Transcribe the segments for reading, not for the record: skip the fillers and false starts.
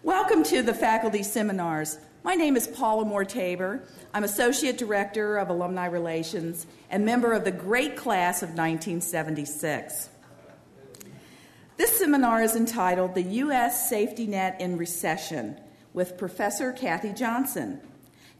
Welcome to the faculty seminars. My name is Paula Moore-Tabor. I'm Associate Director of Alumni Relations and member of the great class of 1976. This seminar is entitled The U.S. Safety Net in Recession with Professor Kathy Johnson.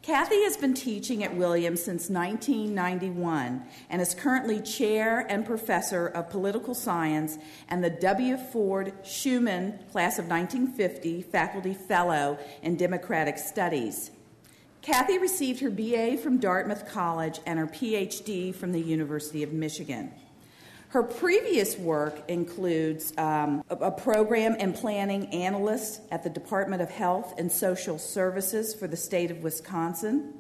Kathy has been teaching at Williams since 1991 and is currently Chair and Professor of Political Science and the W. Ford Schuman Class of 1950 Faculty Fellow in Democratic Studies. Kathy received her BA from Dartmouth College and her PhD from the University of Michigan. Her previous work includes a program and planning analyst at the Department of Health and Social Services for the state of Wisconsin.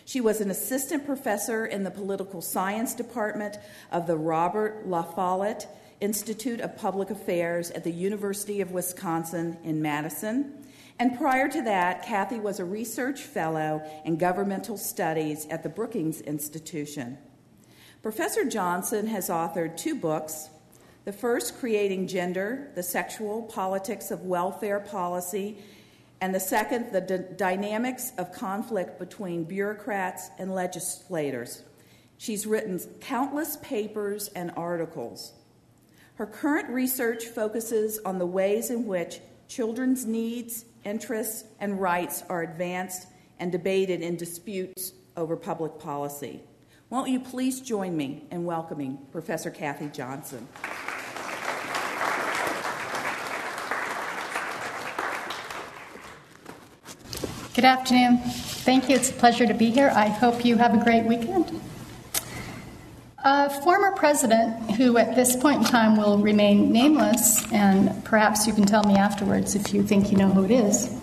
She was an assistant professor in the Political Science Department of the Robert La Follette Institute of Public Affairs at the University of Wisconsin in Madison. And prior to that, Kathy was a research fellow in governmental studies at the Brookings Institution. Professor Johnson has authored 2 books, the first, Creating Gender, The Sexual Politics of Welfare Policy, and the second, The Dynamics of Conflict Between Bureaucrats and Legislators. She's written countless papers and articles. Her current research focuses on the ways in which children's needs, interests, and rights are advanced and debated in disputes over public policy. Won't you please join me in welcoming Professor Kathy Johnson. Good afternoon. Thank you. It's a pleasure to be here. I hope you have a great weekend. A former president, who at this point in time will remain nameless, and perhaps you can tell me afterwards if you think you know who it is,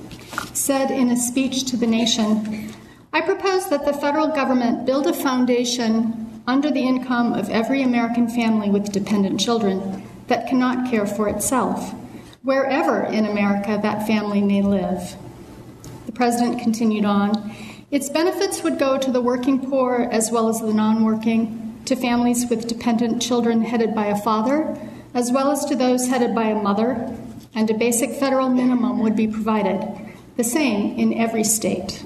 said in a speech to the nation, "I propose that the federal government build a foundation under the income of every American family with dependent children that cannot care for itself, wherever in America that family may live." The president continued on, "Its benefits would go to the working poor as well as the non-working, to families with dependent children headed by a father, as well as to those headed by a mother, and a basic federal minimum would be provided, the same in every state."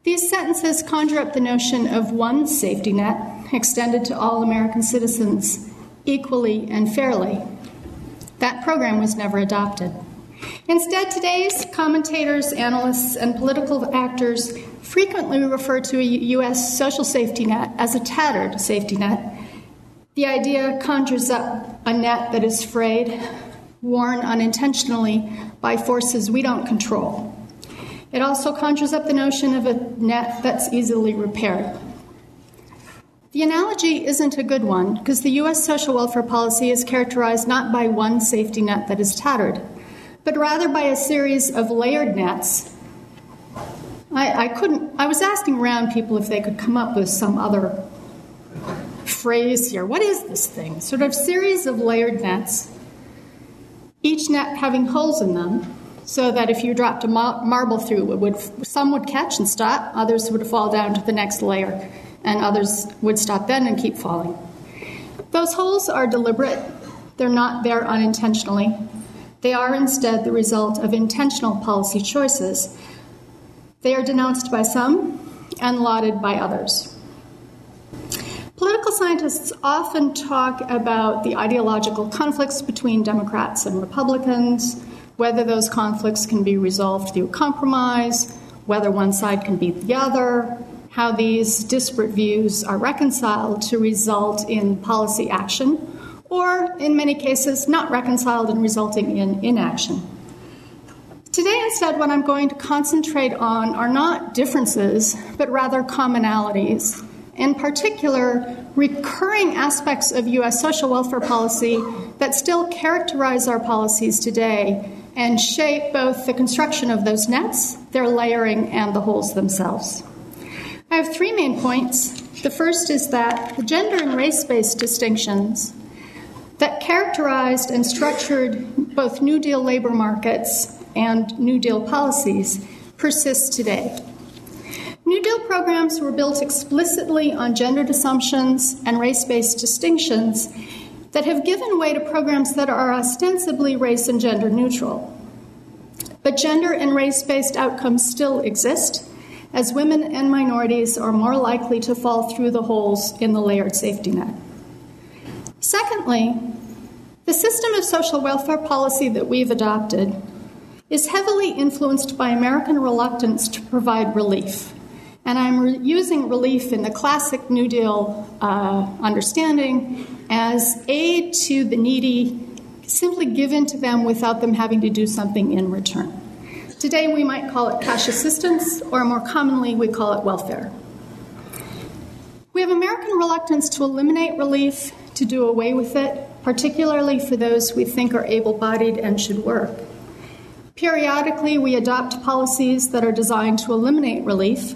These sentences conjure up the notion of one safety net extended to all American citizens equally and fairly. That program was never adopted. Instead, today's commentators, analysts, and political actors frequently refer to a U.S. social safety net as a tattered safety net. The idea conjures up a net that is frayed, worn unintentionally by forces we don't control. It also conjures up the notion of a net that's easily repaired. The analogy isn't a good one because the U.S. social welfare policy is characterized not by one safety net that is tattered, but rather by a series of layered nets. I was asking around people if they could come up with some other phrase here. What is this thing? Sort of series of layered nets, each net having holes in them, so that if you dropped a marble through, some would catch and stop, others would fall down to the next layer, and others would stop then and keep falling. Those holes are deliberate. They're not there unintentionally. They are instead the result of intentional policy choices. They are denounced by some and lauded by others. Political scientists often talk about the ideological conflicts between Democrats and Republicans, whether those conflicts can be resolved through compromise, whether one side can beat the other, how these disparate views are reconciled to result in policy action, or, in many cases, not reconciled and resulting in inaction. Today, instead, what I'm going to concentrate on are not differences, but rather commonalities. In particular, recurring aspects of U.S. social welfare policy that still characterize our policies today and shape both the construction of those nets, their layering, and the holes themselves. I have 3 main points. The first is that the gender and race-based distinctions that characterized and structured both New Deal labor markets and New Deal policies persist today. New Deal programs were built explicitly on gendered assumptions and race-based distinctions that have given way to programs that are ostensibly race and gender neutral. But gender and race-based outcomes still exist, as women and minorities are more likely to fall through the holes in the layered safety net. Secondly, the system of social welfare policy that we've adopted is heavily influenced by American reluctance to provide relief. And I'm using relief in the classic New Deal understanding as aid to the needy, simply given to them without them having to do something in return. Today we might call it cash assistance, or more commonly we call it welfare. We have American reluctance to eliminate relief, to do away with it, particularly for those we think are able-bodied and should work. Periodically, we adopt policies that are designed to eliminate relief,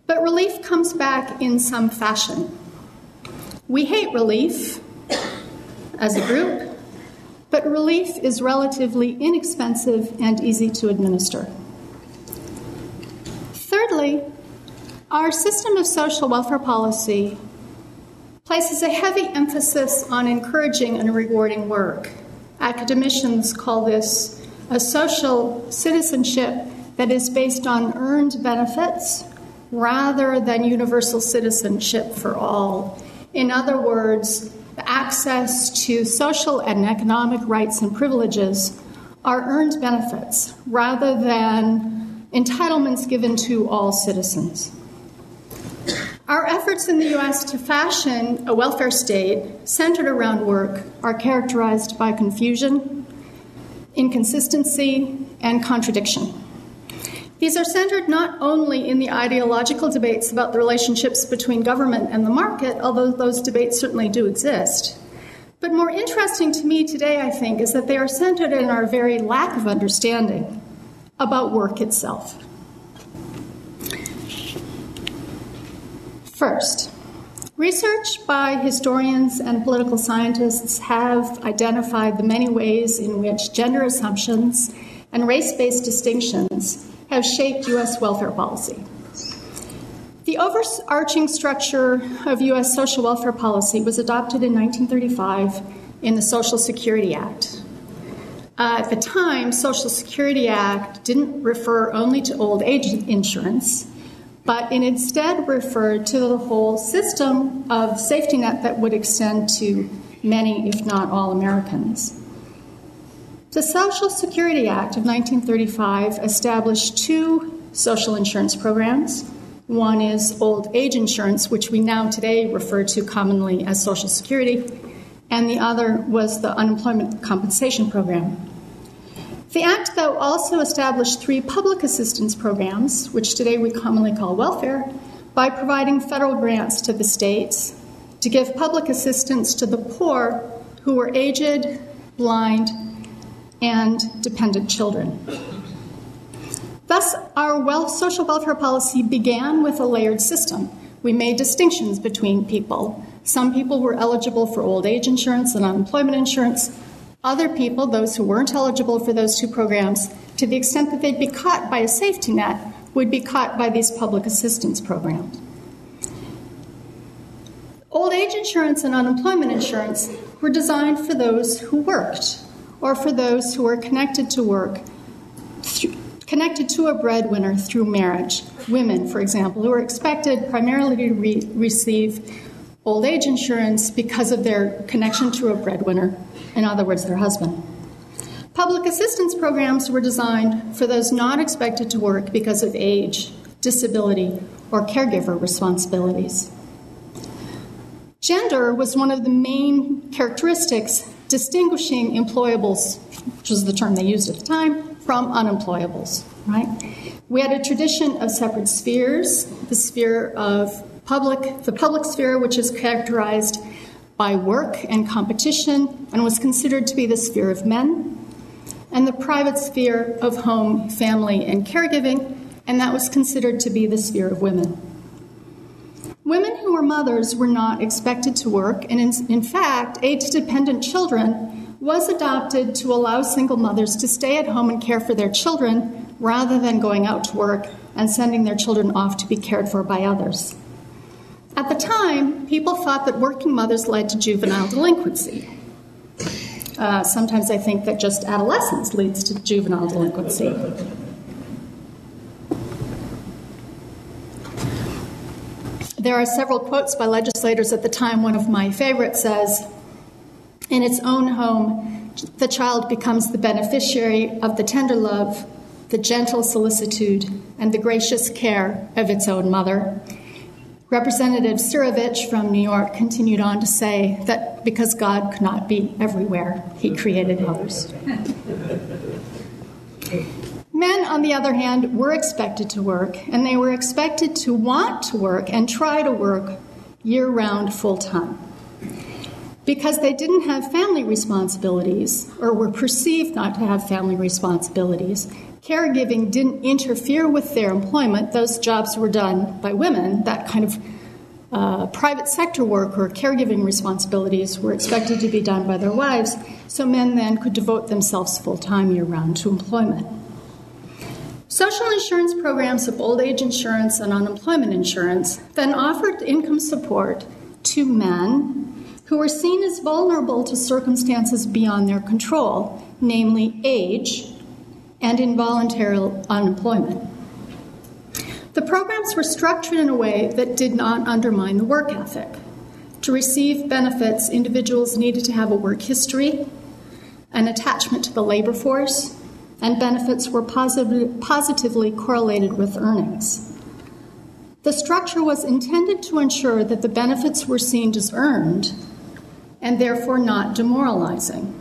but relief comes back in some fashion. We hate relief as a group, but relief is relatively inexpensive and easy to administer. Thirdly, our system of social welfare policy places a heavy emphasis on encouraging and rewarding work. Academicians call this a social citizenship that is based on earned benefits rather than universal citizenship for all. In other words, the access to social and economic rights and privileges are earned benefits rather than entitlements given to all citizens. Our efforts in the U.S. to fashion a welfare state centered around work are characterized by confusion, inconsistency, and contradiction. These are centered not only in the ideological debates about the relationships between government and the market, although those debates certainly do exist, but more interesting to me today, I think, is that they are centered in our very lack of understanding about work itself. First, research by historians and political scientists have identified the many ways in which gender assumptions and race-based distinctions have shaped U.S. welfare policy. The overarching structure of U.S. social welfare policy was adopted in 1935 in the Social Security Act. At the time, Social Security Act didn't refer only to old age insurance, but it instead referred to the whole system of safety net that would extend to many, if not all, Americans. The Social Security Act of 1935 established two social insurance programs. One is old age insurance, which we now today refer to commonly as Social Security, and the other was the unemployment compensation program. The Act, though, also established three public assistance programs, which today we commonly call welfare, by providing federal grants to the states to give public assistance to the poor who were aged, blind, and dependent children. Thus, our social welfare policy began with a layered system. We made distinctions between people. Some people were eligible for old age insurance and unemployment insurance. Other people, those who weren't eligible for those two programs, to the extent that they'd be caught by a safety net, would be caught by these public assistance programs. Old age insurance and unemployment insurance were designed for those who worked, or for those who were connected to work, connected to a breadwinner through marriage. Women, for example, who were expected primarily to receive old age insurance because of their connection to a breadwinner, in other words, their husband. Public assistance programs were designed for those not expected to work because of age, disability, or caregiver responsibilities. Gender was one of the main characteristics distinguishing employables, which was the term they used at the time, from unemployables, right? We had a tradition of separate spheres, the sphere of the public sphere, which is characterized by work and competition and was considered to be the sphere of men, and the private sphere of home, family, and caregiving, and that was considered to be the sphere of women. Women who were mothers were not expected to work, and in fact, age-dependent children was adopted to allow single mothers to stay at home and care for their children rather than going out to work and sending their children off to be cared for by others. At the time, people thought that working mothers led to juvenile delinquency. Sometimes I think that just adolescence leads to juvenile delinquency. There are several quotes by legislators at the time. One of my favorites says, "In its own home, the child becomes the beneficiary of the tender love, the gentle solicitude, and the gracious care of its own mother." Representative Surovich from New York continued on to say that because God could not be everywhere, he created mothers. Men, on the other hand, were expected to work, and they were expected to want to work and try to work year-round full-time. Because they didn't have family responsibilities, or were perceived not to have family responsibilities, caregiving didn't interfere with their employment. Those jobs were done by women. That kind of private sector work or caregiving responsibilities were expected to be done by their wives, so men then could devote themselves full-time year-round to employment. Social insurance programs of old age insurance and unemployment insurance then offered income support to men who were seen as vulnerable to circumstances beyond their control, namely age and involuntary unemployment. The programs were structured in a way that did not undermine the work ethic. To receive benefits, individuals needed to have a work history, an attachment to the labor force, and benefits were positively correlated with earnings. The structure was intended to ensure that the benefits were seen as earned and therefore not demoralizing.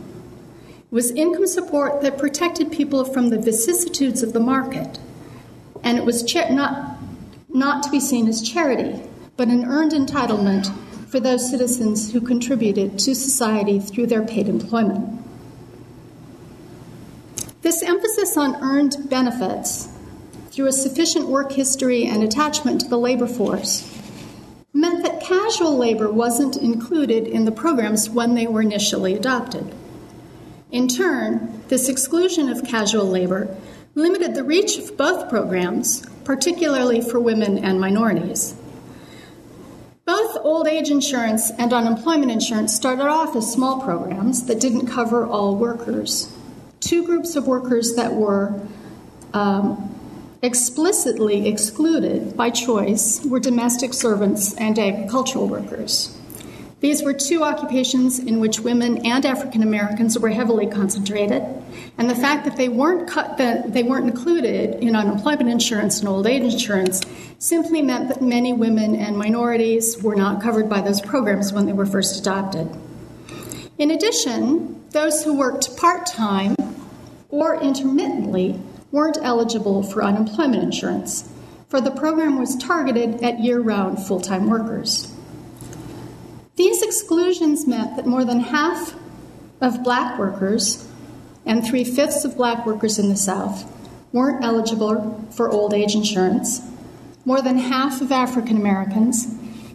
It was income support that protected people from the vicissitudes of the market, and it was not to be seen as charity, but an earned entitlement for those citizens who contributed to society through their paid employment. This emphasis on earned benefits through a sufficient work history and attachment to the labor force meant that casual labor wasn't included in the programs when they were initially adopted. In turn, this exclusion of casual labor limited the reach of both programs, particularly for women and minorities. Both old age insurance and unemployment insurance started off as small programs that didn't cover all workers. Two groups of workers that were explicitly excluded by choice were domestic servants and agricultural workers. These were two occupations in which women and African Americans were heavily concentrated, and the fact that they weren't included in unemployment insurance and old age insurance simply meant that many women and minorities were not covered by those programs when they were first adopted. In addition, those who worked part-time or intermittently weren't eligible for unemployment insurance, for the program was targeted at year-round full-time workers. These exclusions meant that more than half of black workers and 3/5 of black workers in the South weren't eligible for old age insurance. More than half of African Americans,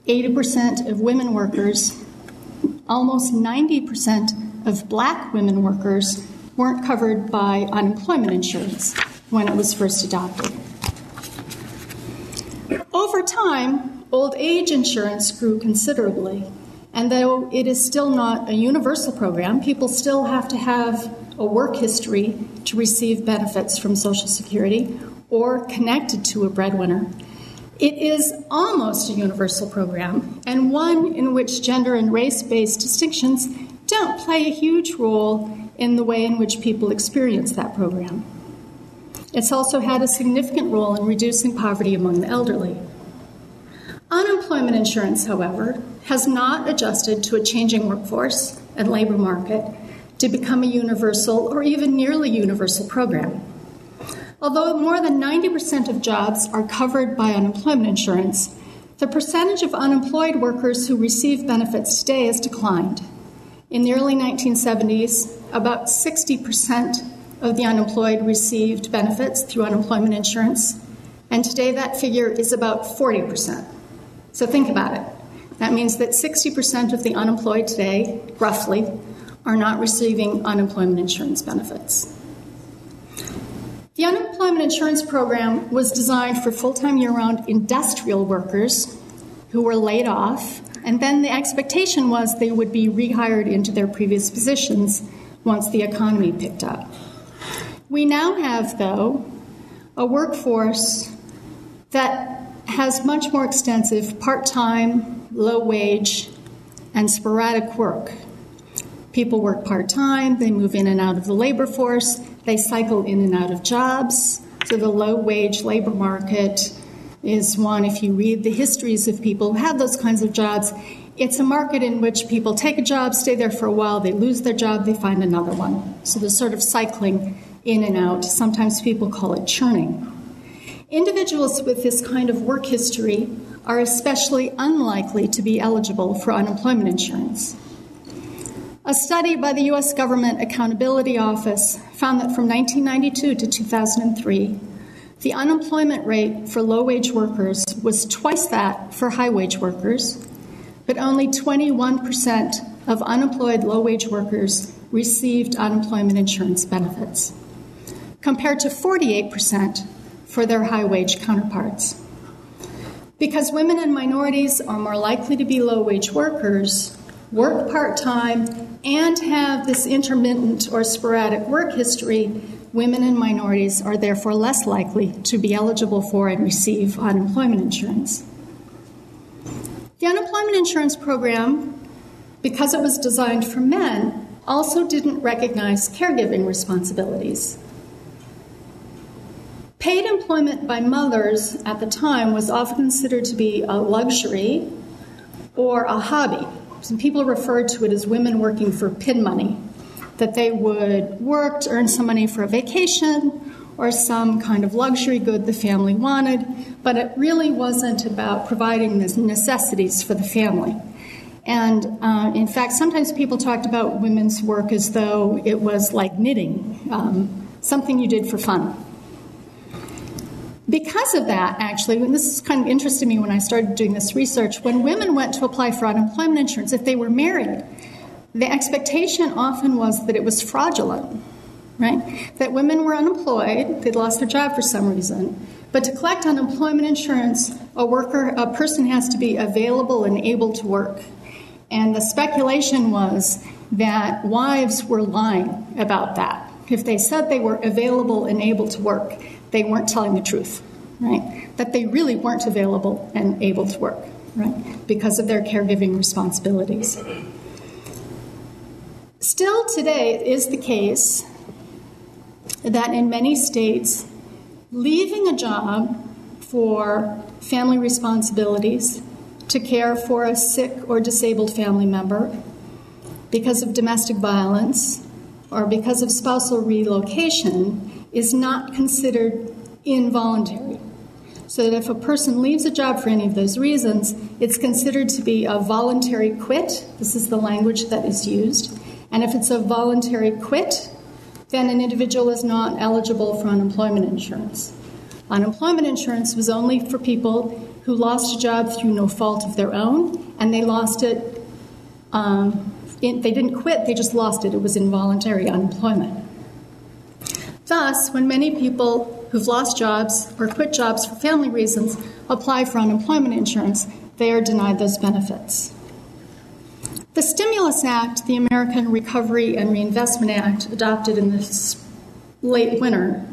80% of women workers, almost 90% of black women workers weren't covered by unemployment insurance when it was first adopted. Over time, old age insurance grew considerably, and though it is still not a universal program, people still have to have a work history to receive benefits from Social Security or connected to a breadwinner. It is almost a universal program, and one in which gender and race-based distinctions don't play a huge role in the way in which people experience that program. It's also had a significant role in reducing poverty among the elderly. Unemployment insurance, however, has not adjusted to a changing workforce and labor market to become a universal or even nearly universal program. Although more than 90% of jobs are covered by unemployment insurance, the percentage of unemployed workers who receive benefits today has declined. In the early 1970s, about 60% of the unemployed received benefits through unemployment insurance, and today that figure is about 40%. So think about it. That means that 60% of the unemployed today, roughly, are not receiving unemployment insurance benefits. The unemployment insurance program was designed for full-time year-round industrial workers who were laid off, and then the expectation was they would be rehired into their previous positions once the economy picked up. We now have, though, a workforce that has much more extensive part-time, low-wage, and sporadic work. People work part-time, they move in and out of the labor force, they cycle in and out of jobs. So the low-wage labor market is one, if you read the histories of people who have those kinds of jobs, it's a market in which people take a job, stay there for a while, they lose their job, they find another one. So there's sort of cycling in and out. Sometimes people call it churning. Individuals with this kind of work history are especially unlikely to be eligible for unemployment insurance. A study by the U.S. Government Accountability Office found that from 1992 to 2003, the unemployment rate for low-wage workers was twice that for high-wage workers, but only 21% of unemployed low-wage workers received unemployment insurance benefits, compared to 48% for their high-wage counterparts. Because women and minorities are more likely to be low-wage workers, work part-time, and have this intermittent or sporadic work history, women and minorities are therefore less likely to be eligible for and receive unemployment insurance. The unemployment insurance program, because it was designed for men, also didn't recognize caregiving responsibilities. Paid employment by mothers at the time was often considered to be a luxury or a hobby. Some people referred to it as women working for pin money, that they would work to earn some money for a vacation or some kind of luxury good the family wanted, but it really wasn't about providing the necessities for the family. And in fact, sometimes people talked about women's work as though it was like knitting, something you did for fun. Because of that, actually, and this is kind of interesting to me when I started doing this research, when women went to apply for unemployment insurance, if they were married, the expectation often was that it was fraudulent, right? That women were unemployed, they'd lost their job for some reason, but to collect unemployment insurance, a person has to be available and able to work. And the speculation was that wives were lying about that. If they said they were available and able to work, they weren't telling the truth, right? That they really weren't available and able to work, right? Because of their caregiving responsibilities. Still today, it is the case that in many states, leaving a job for family responsibilities to care for a sick or disabled family member because of domestic violence or because of spousal relocation is not considered involuntary. So that if a person leaves a job for any of those reasons, it's considered to be a voluntary quit. This is the language that is used. And if it's a voluntary quit, then an individual is not eligible for unemployment insurance. Unemployment insurance was only for people who lost a job through no fault of their own, and they lost it, they didn't quit, they just lost it. It was involuntary unemployment. Thus, when many people who've lost jobs or quit jobs for family reasons apply for unemployment insurance, they are denied those benefits. The Stimulus Act, the American Recovery and Reinvestment Act, adopted in this late winter,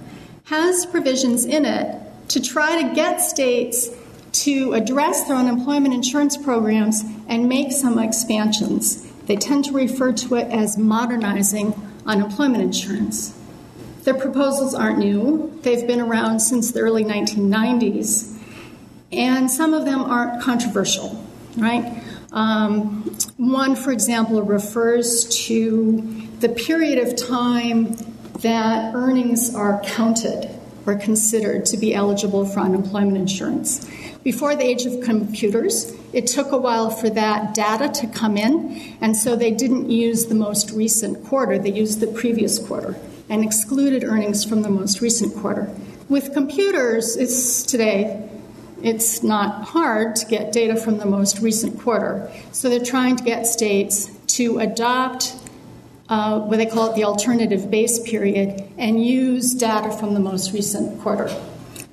has provisions in it to try to get states to address their unemployment insurance programs and make some expansions. They tend to refer to it as modernizing unemployment insurance. Their proposals aren't new. They've been around since the early 1990s, and some of them aren't controversial, right? One, for example, refers to the period of time that earnings are counted or considered to be eligible for unemployment insurance. Before the age of computers, it took a while for that data to come in, and so they didn't use the most recent quarter. They used the previous quarter and excluded earnings from the most recent quarter. With computers, it's not hard to get data from the most recent quarter. So they're trying to get states to adopt what they call it the alternative base period and use data from the most recent quarter.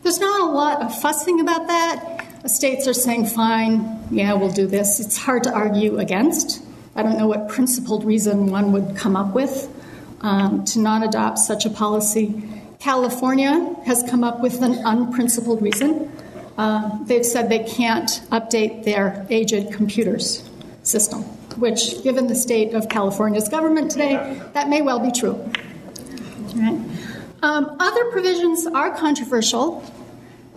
There's not a lot of fussing about that. The states are saying, fine, yeah, we'll do this. It's hard to argue against. I don't know what principled reason one would come up with to not adopt such a policy. California has come up with an unprincipled reason. They've said they can't update their aged computers system, which, given the state of California's government today, that may well be true. Right? Other provisions are controversial,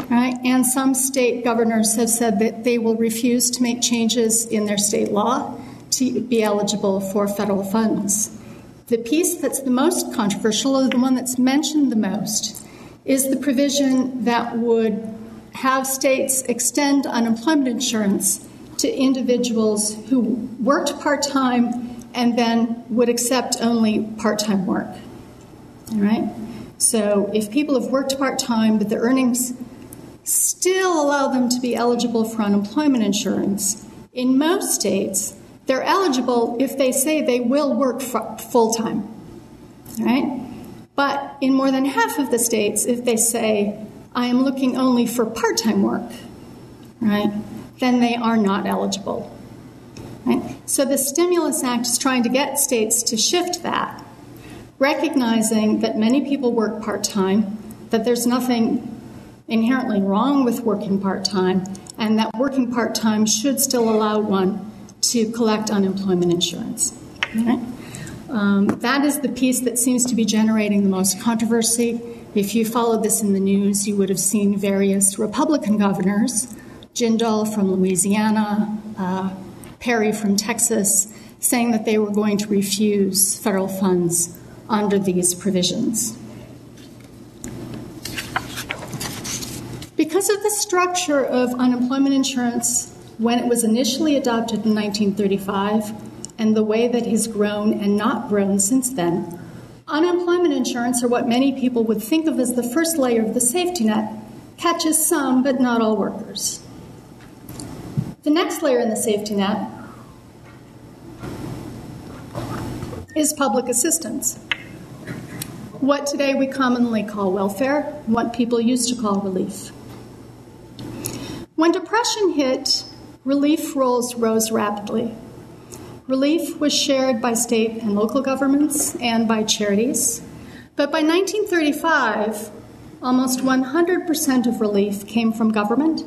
right? And some state governors have said that they will refuse to make changes in their state law to be eligible for federal funds. The piece that's the most controversial, or the one that's mentioned the most, is the provision that would have states extend unemployment insurance to individuals who worked part-time and then would accept only part-time work. All right? So if people have worked part-time but their earnings still allow them to be eligible for unemployment insurance, in most states, they're eligible if they say they will work full-time. All right? But in more than half of the states, if they say, I am looking only for part-time work, right, then they are not eligible. Right? So the Stimulus Act is trying to get states to shift that, recognizing that many people work part-time, that there's nothing inherently wrong with working part-time, and that working part-time should still allow one to collect unemployment insurance. Right? That is the piece that seems to be generating the most controversy. If you followed this in the news, you would have seen various Republican governors, Jindal from Louisiana, Perry from Texas, saying that they were going to refuse federal funds under these provisions. Because of the structure of unemployment insurance when it was initially adopted in 1935 and the way that it has grown and not grown since then, unemployment insurance, or what many people would think of as the first layer of the safety net, catches some but not all workers. The next layer in the safety net is public assistance, what today we commonly call welfare, what people used to call relief. When depression hit, relief rolls rose rapidly. Relief was shared by state and local governments and by charities. But by 1935, almost 100% of relief came from government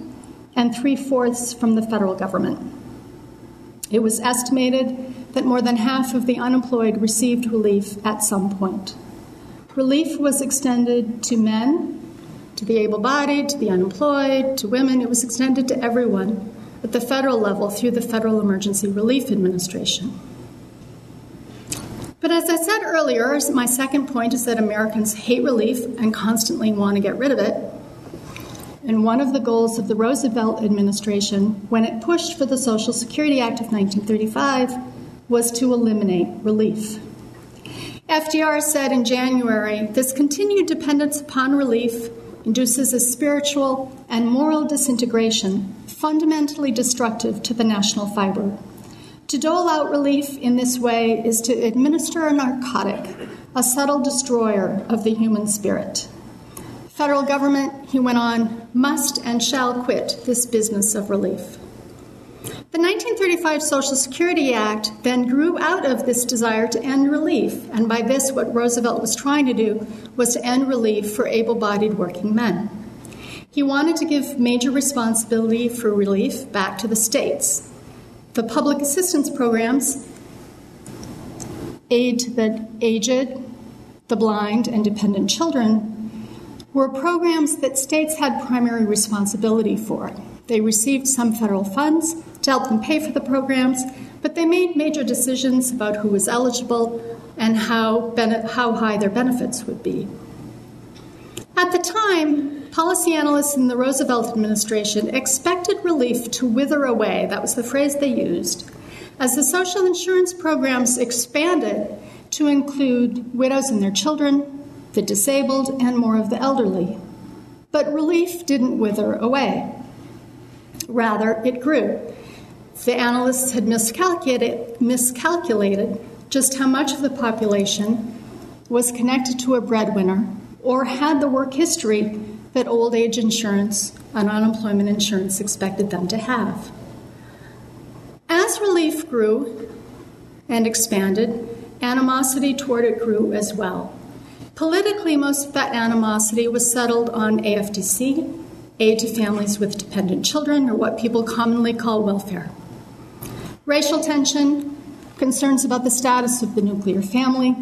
and 3/4 from the federal government. It was estimated that more than half of the unemployed received relief at some point. Relief was extended to men, to the able-bodied, to the unemployed, to women. It was extended to everyone at the federal level through the Federal Emergency Relief Administration. But as I said earlier, my second point is that Americans hate relief and constantly want to get rid of it. And one of the goals of the Roosevelt administration, when it pushed for the Social Security Act of 1935, was to eliminate relief. FDR said in January, this continued dependence upon relief induces a spiritual and moral disintegration fundamentally destructive to the national fiber. To dole out relief in this way is to administer a narcotic, a subtle destroyer of the human spirit. Federal government, he went on, must and shall quit this business of relief. The 1935 Social Security Act then grew out of this desire to end relief, and by this what Roosevelt was trying to do was to end relief for able-bodied working men. He wanted to give major responsibility for relief back to the states. The public assistance programs, aid to the aged, the blind, and dependent children, were programs that states had primary responsibility for. They received some federal funds to help them pay for the programs, but they made major decisions about who was eligible and how high their benefits would be. At the time, policy analysts in the Roosevelt administration expected relief to wither away, that was the phrase they used, as the social insurance programs expanded to include widows and their children, the disabled, and more of the elderly. But relief didn't wither away. Rather, it grew. The analysts had miscalculated just how much of the population was connected to a breadwinner or had the work history that old age insurance and unemployment insurance expected them to have. As relief grew and expanded, animosity toward it grew as well. Politically, most of that animosity was settled on AFDC, aid to families with dependent children, or what people commonly call welfare. Racial tension, concerns about the status of the nuclear family,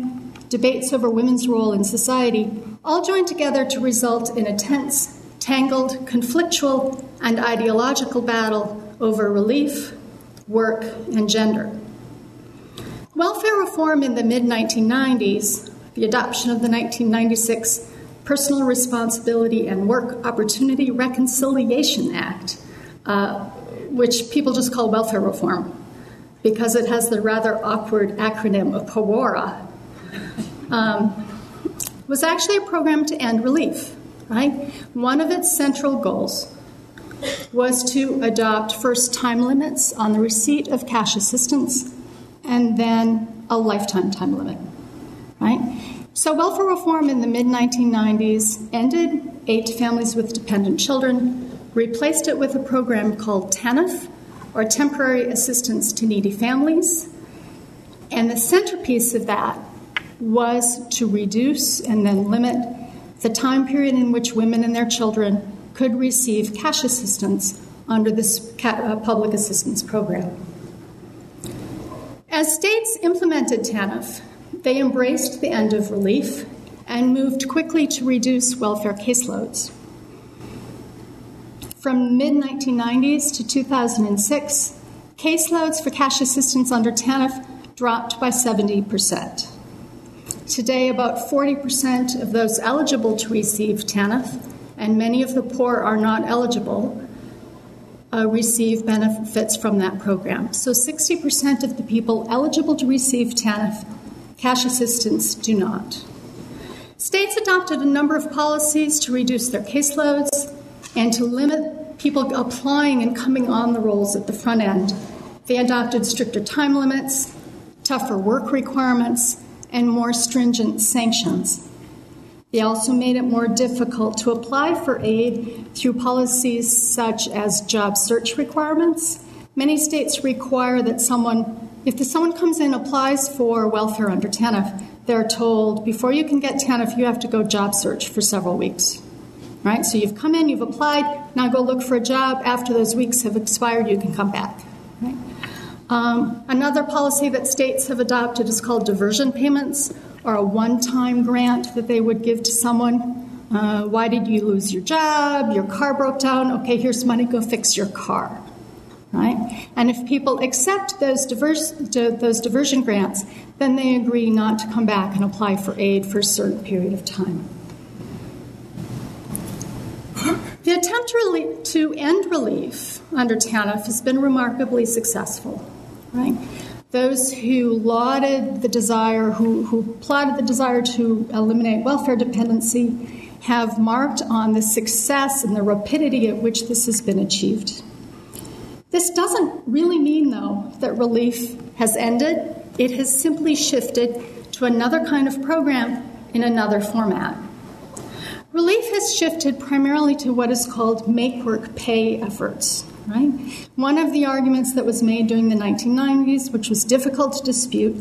debates over women's role in society, all joined together to result in a tense, tangled, conflictual, and ideological battle over relief, work, and gender. Welfare reform in the mid-1990s, the adoption of the 1996 Personal Responsibility and Work Opportunity Reconciliation Act, which people just call welfare reform because it has the rather awkward acronym of PWARA, was actually a program to end relief, right? One of its central goals was to adopt first time limits on the receipt of cash assistance and then a lifetime time limit, right? So welfare reform in the mid-1990s ended aid to families with dependent children, replaced it with a program called TANF, or Temporary Assistance to Needy Families, and the centerpiece of that was to reduce and then limit the time period in which women and their children could receive cash assistance under this public assistance program. As states implemented TANF, they embraced the end of relief and moved quickly to reduce welfare caseloads. From the mid-1990s to 2006, caseloads for cash assistance under TANF dropped by 70%. Today, about 40% of those eligible to receive TANF, and many of the poor are not eligible, receive benefits from that program. So 60% of the people eligible to receive TANF cash assistance do not. States adopted a number of policies to reduce their caseloads and to limit people applying and coming on the rolls at the front end. They adopted stricter time limits, tougher work requirements, and more stringent sanctions. They also made it more difficult to apply for aid through policies such as job search requirements. Many states require that if someone comes in and applies for welfare under TANF, they're told, before you can get TANF, you have to go job search for several weeks. Right? So you've come in, you've applied, now go look for a job. After those weeks have expired, you can come back. Right? Another policy that states have adopted is called diversion payments, or a one-time grant that they would give to someone. Why did you lose your job? Your car broke down. Okay, here's money, go fix your car. Right? And if people accept those diversion grants, then they agree not to come back and apply for aid for a certain period of time. The attempt to end relief under TANF has been remarkably successful. Right? Those who lauded the desire, who applauded the desire to eliminate welfare dependency, have marked on the success and the rapidity at which this has been achieved. This doesn't really mean, though, that relief has ended. It has simply shifted to another kind of program in another format. Relief has shifted primarily to what is called make-work-pay efforts. Right? One of the arguments that was made during the 1990s, which was difficult to dispute,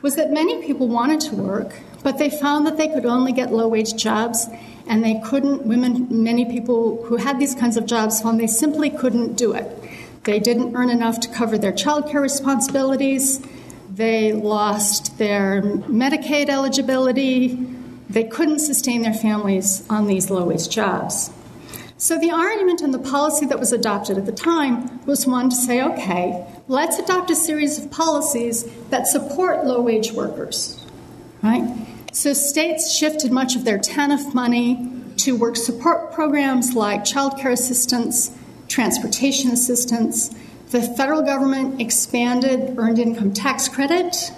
was that many people wanted to work, but they found that they could only get low-wage jobs, and many people who had these kinds of jobs found they simply couldn't do it. They didn't earn enough to cover their child care responsibilities. They lost their Medicaid eligibility. They couldn't sustain their families on these low-wage jobs. So the argument and the policy that was adopted at the time was one to say, okay, let's adopt a series of policies that support low-wage workers, right? So states shifted much of their TANF money to work support programs like child care assistance, transportation assistance. The federal government expanded earned income tax credit.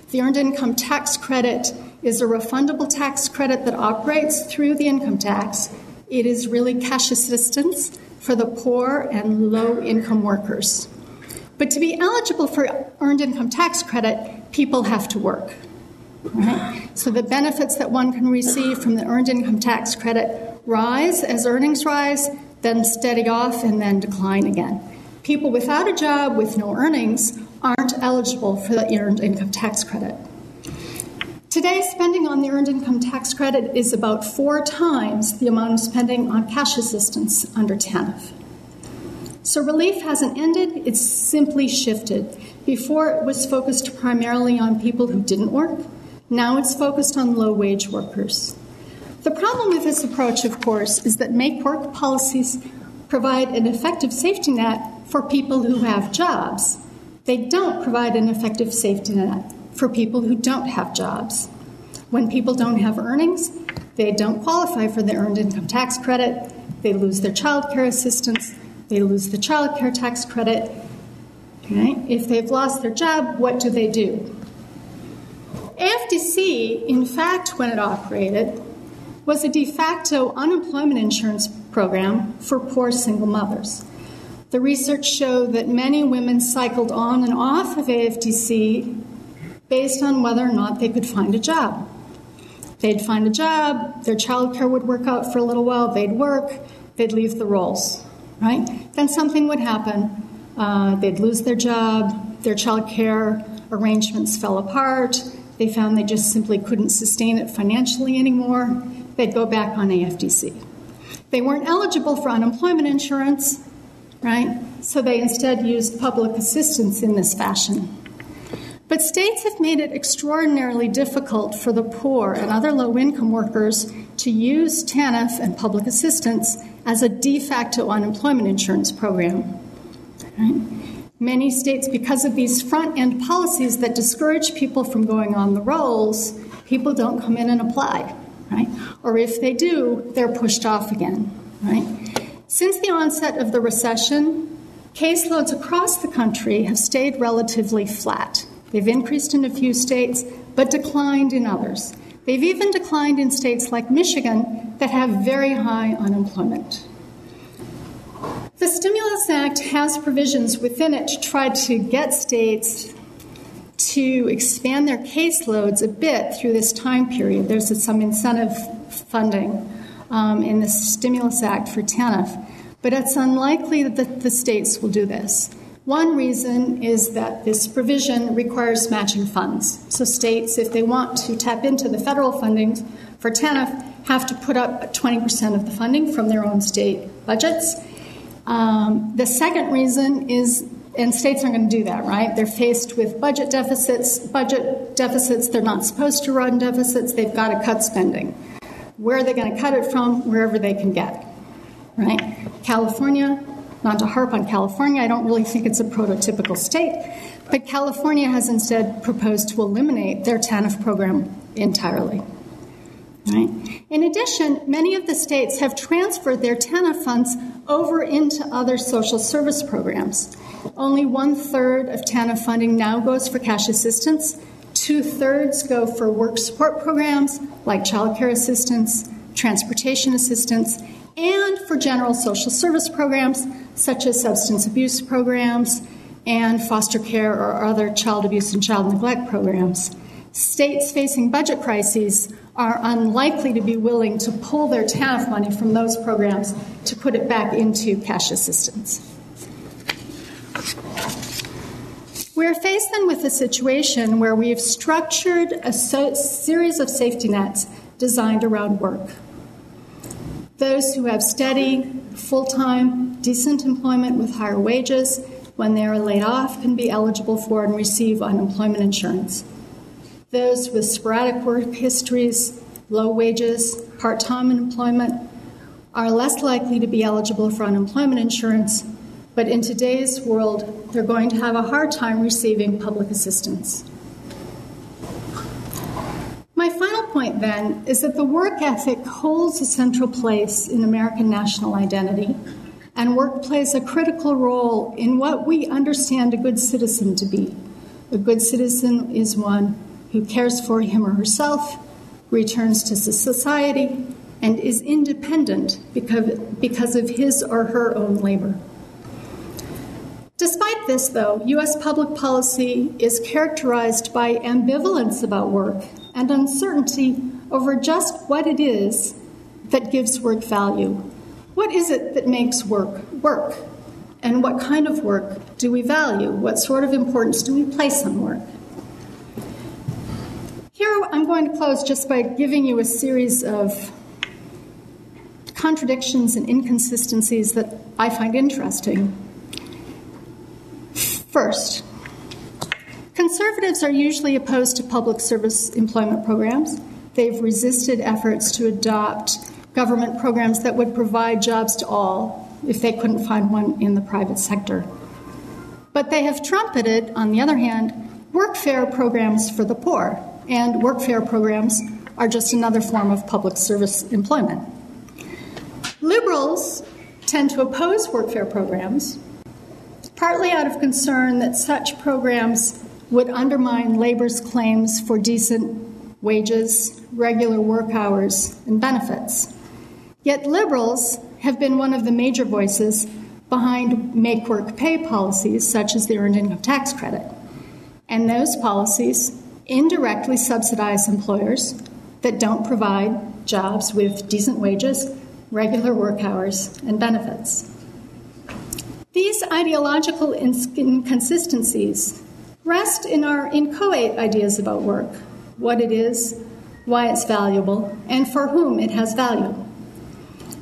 The earned income tax credit is a refundable tax credit that operates through the income tax. It is really cash assistance for the poor and low-income workers. But to be eligible for earned income tax credit, people have to work. Right? So the benefits that one can receive from the earned income tax credit rise as earnings rise, then steady off, and then decline again. People without a job with no earnings aren't eligible for the earned income tax credit. Today, spending on the Earned Income Tax Credit is about 4 times the amount of spending on cash assistance under TANF. So relief hasn't ended, it's simply shifted. Before, it was focused primarily on people who didn't work. Now it's focused on low-wage workers. The problem with this approach, of course, is that make-work policies provide an effective safety net for people who have jobs. They don't provide an effective safety net for people who don't have jobs. When people don't have earnings, they don't qualify for the Earned Income Tax Credit, they lose their child care assistance, they lose the child care tax credit. Okay? If they've lost their job, what do? AFDC, in fact, when it operated, was a de facto unemployment insurance program for poor single mothers. The research showed that many women cycled on and off of AFDC based on whether or not they could find a job. They'd find a job, their child care would work out for a little while, they'd work, they'd leave the rolls, right? Then something would happen. They'd lose their job, their child care arrangements fell apart, they found they just simply couldn't sustain it financially anymore, they'd go back on AFDC. They weren't eligible for unemployment insurance, right? So they instead used public assistance in this fashion. But states have made it extraordinarily difficult for the poor and other low-income workers to use TANF and public assistance as a de facto unemployment insurance program. Right? Many states, because of these front-end policies that discourage people from going on the rolls, people don't come in and apply, right? Or if they do, they're pushed off again, right? Since the onset of the recession, caseloads across the country have stayed relatively flat. They've increased in a few states, but declined in others. They've even declined in states like Michigan that have very high unemployment. The Stimulus Act has provisions within it to try to get states to expand their caseloads a bit through this time period. There's some incentive funding in the Stimulus Act for TANF, but it's unlikely that the states will do this. One reason is that this provision requires matching funds. So states, if they want to tap into the federal funding for TANF, have to put up 20% of the funding from their own state budgets. The second reason is, and states aren't going to do that, right? They're faced with budget deficits. They're not supposed to run deficits. They've got to cut spending. Where are they going to cut it from? Wherever they can get, right? California, not to harp on California, I don't really think it's a prototypical state, but California has instead proposed to eliminate their TANF program entirely. Right? In addition, many of the states have transferred their TANF funds over into other social service programs. Only 1/3 of TANF funding now goes for cash assistance. 2/3 go for work support programs like child care assistance, transportation assistance, and for general social service programs such as substance abuse programs and foster care or other child abuse and child neglect programs. States facing budget crises are unlikely to be willing to pull their TANF money from those programs to put it back into cash assistance. We're faced then with a situation where we have structured a series of safety nets designed around work. Those who have steady, full-time, decent employment with higher wages, when they are laid off, can be eligible for and receive unemployment insurance. Those with sporadic work histories, low wages, part-time employment are less likely to be eligible for unemployment insurance, but in today's world, they're going to have a hard time receiving public assistance. My final point, then, is that the work ethic holds a central place in American national identity, and work plays a critical role in what we understand a good citizen to be. A good citizen is one who cares for him or herself, returns to society, and is independent because of his or her own labor. Despite this, though, U.S. public policy is characterized by ambivalence about work and uncertainty over just what it is that gives work value. What is it that makes work work? And what kind of work do we value? What sort of importance do we place on work? Here I'm I'm going to close just by giving you a series of contradictions and inconsistencies that I find interesting. First, conservatives are usually opposed to public service employment programs. They've resisted efforts to adopt government programs that would provide jobs to all if they couldn't find one in the private sector. But they have trumpeted, on the other hand, workfare programs for the poor, and workfare programs are just another form of public service employment. Liberals tend to oppose workfare programs, partly out of concern that such programs would undermine labor's claims for decent wages, regular work hours, and benefits. Yet liberals have been one of the major voices behind make-work-pay policies such as the Earned Income Tax Credit. And those policies indirectly subsidize employers that don't provide jobs with decent wages, regular work hours, and benefits. These ideological inconsistencies rest in our inchoate ideas about work, what it is, why it's valuable, and for whom it has value.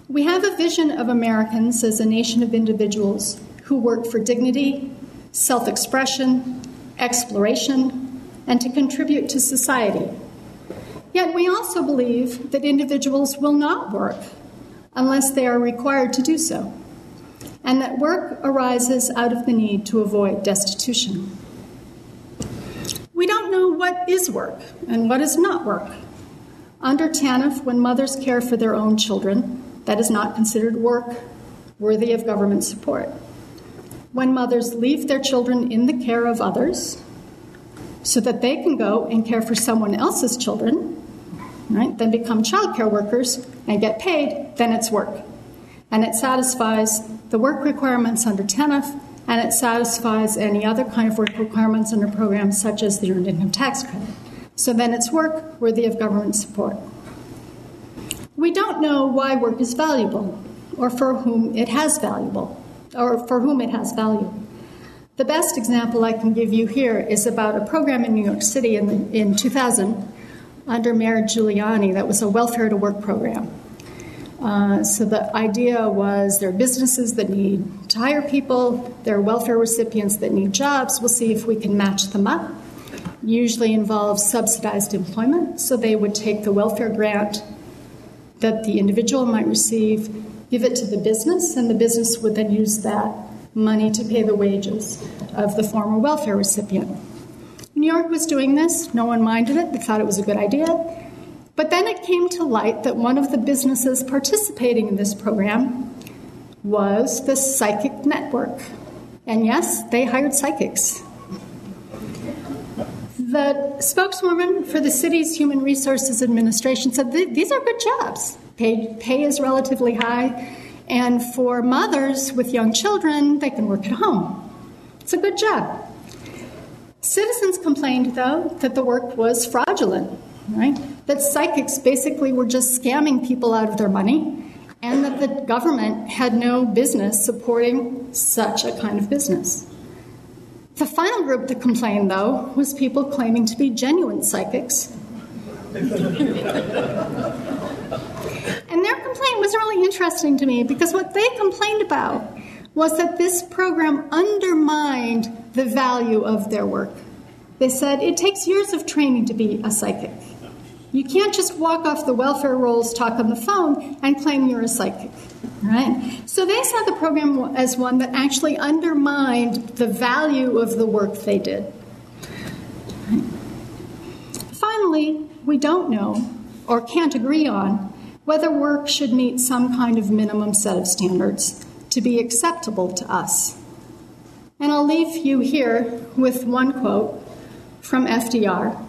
We have a vision of Americans as a nation of individuals who work for dignity, self-expression, exploration, and to contribute to society. Yet we also believe that individuals will not work unless they are required to do so, and that work arises out of the need to avoid destitution. We don't know what is work and what is not work. Under TANF, when mothers care for their own children, that is not considered work worthy of government support. When mothers leave their children in the care of others so that they can go and care for someone else's children, right, then become child care workers and get paid, then it's work. And it satisfies the work requirements under TANF, and it satisfies any other kind of work requirements under programs such as the Earned Income Tax Credit. So then it's work worthy of government support. We don't know why work is valuable or for whom it has value. The best example I can give you here is about a program in New York City in 2000 under Mayor Giuliani that was a welfare to work program. So the idea was there are businesses that need to hire people, there are welfare recipients that need jobs, we'll see if we can match them up. Usually involves subsidized employment, so they would take the welfare grant that the individual might receive, give it to the business, and the business would then use that money to pay the wages of the former welfare recipient. New York was doing this. No one minded it. They thought it was a good idea. But then it came to light that one of the businesses participating in this program was the Psychic Network. And yes, they hired psychics. The spokeswoman for the city's Human Resources Administration said these are good jobs. Pay is relatively high, and for mothers with young children, they can work at home. It's a good job. Citizens complained, though, that the work was fraudulent, right? That psychics basically were just scamming people out of their money, and that the government had no business supporting such a kind of business. The final group that complained, though, was people claiming to be genuine psychics. And their complaint was really interesting to me because what they complained about was that this program undermined the value of their work. They said it takes years of training to be a psychic. You can't just walk off the welfare rolls, talk on the phone, and claim you're a psychic. Right? So they saw the program as one that actually undermined the value of the work they did. Finally, we don't know or can't agree on whether work should meet some kind of minimum set of standards to be acceptable to us. And I'll leave you here with one quote from FDR.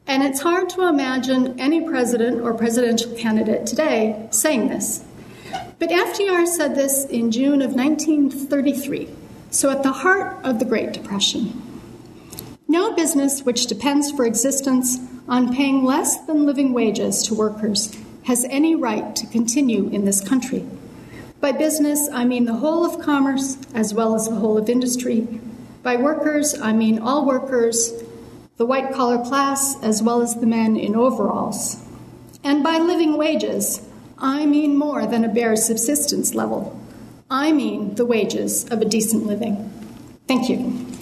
And it's hard to imagine any president or presidential candidate today saying this. But FDR said this in June of 1933, so at the heart of the Great Depression. No business which depends for existence on paying less than living wages to workers has any right to continue in this country. By business, I mean the whole of commerce as well as the whole of industry. By workers, I mean all workers, the white-collar class as well as the men in overalls. And by living wages, I mean more than a bare subsistence level. I mean the wages of a decent living. Thank you.